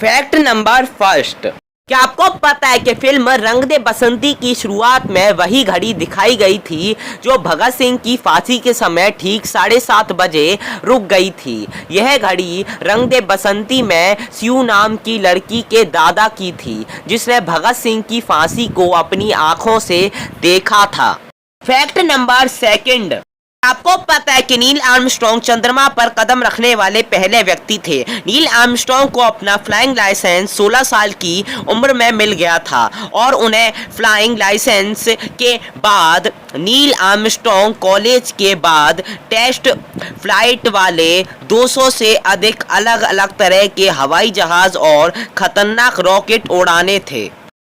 Fact number first, क्या आपको पता है कि फिल्म रंग दे बसंती की शुरुआत में वही घड़ी दिखाई गई थी जो भगत सिंह की फांसी के समय ठीक 7:30 बजे रुक गई थी। यह घड़ी रंग दे बसंती में सियू नाम की लड़की के दादा की थी जिसने भगत सिंह की फांसी को अपनी आंखों से देखा था। फैक्ट नंबर सेकंड, आपको पता है कि नील आर्मस्ट्रॉन्ग चंद्रमा पर कदम रखने वाले पहले व्यक्ति थे। नील आर्मस्ट्रॉन्ग को अपना फ्लाइंग लाइसेंस 16 साल की उम्र में मिल गया था और उन्हें फ्लाइंग लाइसेंस के बाद नील आर्मस्ट्रॉन्ग कॉलेज के बाद टेस्ट फ्लाइट वाले 200 से अधिक अलग अलग तरह के हवाई जहाज और खतरनाक रॉकेट उड़ाने थे।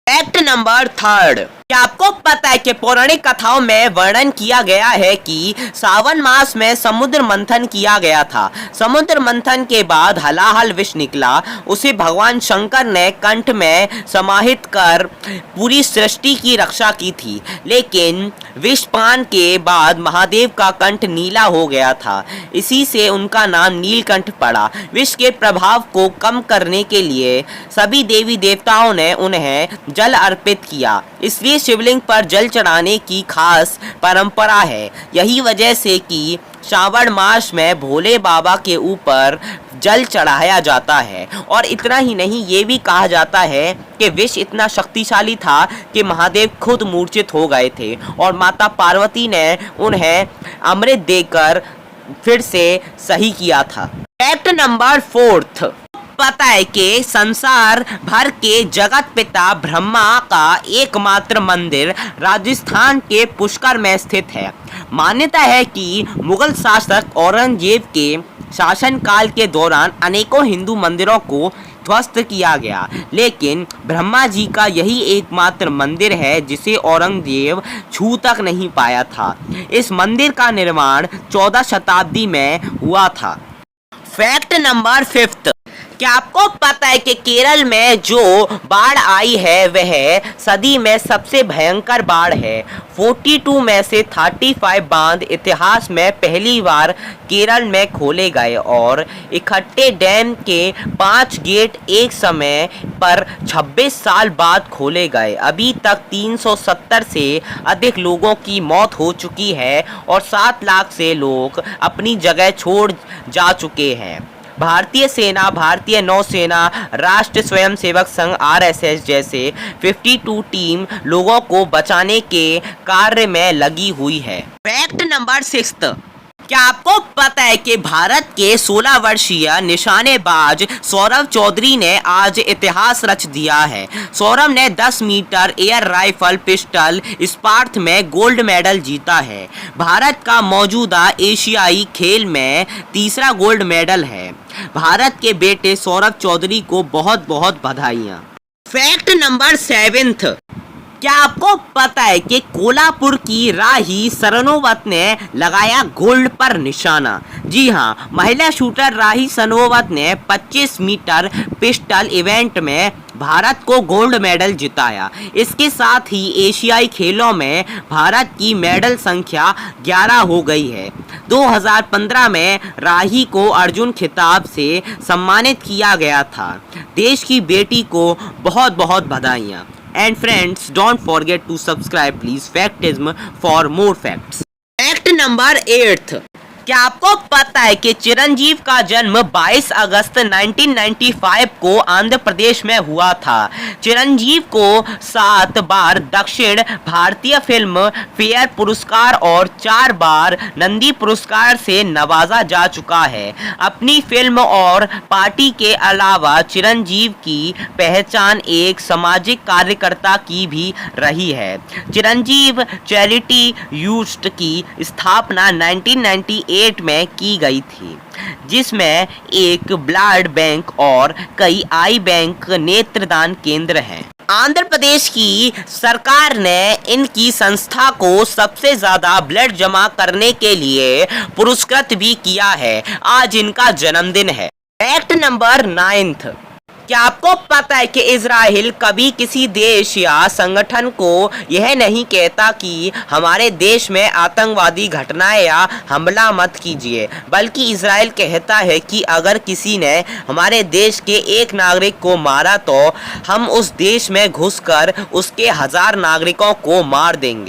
फैक्ट नंबर थर्ड, क्या आपको पता है कि पौराणिक कथाओं में वर्णन किया गया है कि सावन मास में समुद्र मंथन किया गया था। समुद्र मंथन के बाद हलाहल विष निकला, उसे भगवान शंकर ने कंठ में समाहित कर पूरी सृष्टि की रक्षा की थी, लेकिन विष पान के बाद महादेव का कंठ नीला हो गया था, इसी से उनका नाम नीलकंठ पड़ा। विष के प्रभाव को कम करने के लिए सभी देवी देवताओं ने उन्हें जल अर्पित किया, इसलिए शिवलिंग पर जल चढ़ाने की खास परंपरा है। यही वजह से कि श्रावण मास में भोले बाबा के ऊपर जल चढ़ाया जाता है। और इतना ही नहीं, ये भी कहा जाता है कि विष इतना शक्तिशाली था कि महादेव खुद मूर्छित हो गए थे और माता पार्वती ने उन्हें अमृत देकर फिर से सही किया था। फैक्ट नंबर फोर्थ, पता है कि संसार भर के जगत पिता ब्रह्मा का एकमात्र मंदिर राजस्थान के पुष्कर में स्थित है। मान्यता है कि मुगल शासक औरंगजेब के शासनकाल के दौरान अनेकों हिंदू मंदिरों को ध्वस्त किया गया, लेकिन ब्रह्मा जी का यही एकमात्र मंदिर है जिसे औरंगजेब छू तक नहीं पाया था। इस मंदिर का निर्माण 14 शताब्दी में हुआ था। फैक्ट नंबर फिफ्थ, क्या आपको पता है कि केरल में जो बाढ़ आई है वह सदी में सबसे भयंकर बाढ़ है। 42 में से 35 बांध इतिहास में पहली बार केरल में खोले गए और इकट्ठे डैम के 5 गेट एक समय पर 26 साल बाद खोले गए। अभी तक 370 से अधिक लोगों की मौत हो चुकी है और 7 लाख से लोग अपनी जगह छोड़ जा चुके हैं। भारतीय सेना, भारतीय नौसेना, राष्ट्रीय स्वयंसेवक संघ RSS जैसे 52 टीम लोगों को बचाने के कार्य में लगी हुई है। फैक्ट नंबर 6, क्या आपको पता है कि भारत के 16 वर्षीय निशानेबाज सौरभ चौधरी ने आज इतिहास रच दिया है। सौरभ ने 10 मीटर एयर राइफल पिस्टल स्पार्थ में गोल्ड मेडल जीता है। भारत का मौजूदा एशियाई खेल में तीसरा गोल्ड मेडल है। भारत के बेटे सौरभ चौधरी को बहुत बहुत बधाइयाँ। फैक्ट नंबर 7, क्या आपको पता है कि कोल्हापुर की राही सरनोवत ने लगाया गोल्ड पर निशाना? जी हाँ, महिला शूटर राही सरनोवत ने 25 मीटर पिस्टल इवेंट में भारत को गोल्ड मेडल जिताया। इसके साथ ही एशियाई खेलों में भारत की मेडल संख्या 11 हो गई है। 2015 में राही को अर्जुन खिताब से सम्मानित किया गया था। देश की बेटी को बहुत बहुत बधाइयाँ। And friends, don't forget to subscribe please Factism for more facts. Fact number 8, क्या आपको पता है कि चिरंजीव का जन्म 22 अगस्त 1995 को आंध्र प्रदेश में हुआ था। चिरंजीव को 7 बार दक्षिण भारतीय फिल्म फेयर पुरस्कार और 4 बार नंदी पुरस्कार से नवाजा जा चुका है। अपनी फिल्म और पार्टी के अलावा चिरंजीव की पहचान एक सामाजिक कार्यकर्ता की भी रही है। चिरंजीव चैरिटी यूस्ट की स्थापना 1998 में की गई थी, जिसमें एक ब्लड बैंक और कई आई बैंक नेत्रदान केंद्र हैं। आंध्र प्रदेश की सरकार ने इनकी संस्था को सबसे ज्यादा ब्लड जमा करने के लिए पुरस्कृत भी किया है। आज इनका जन्मदिन है। फैक्ट नंबर 9, क्या आपको पता है कि इजराइल कभी किसी देश या संगठन को यह नहीं कहता कि हमारे देश में आतंकवादी घटनाएं या हमला मत कीजिए, बल्कि इजराइल कहता है कि अगर किसी ने हमारे देश के एक नागरिक को मारा तो हम उस देश में घुसकर उसके 1000 नागरिकों को मार देंगे।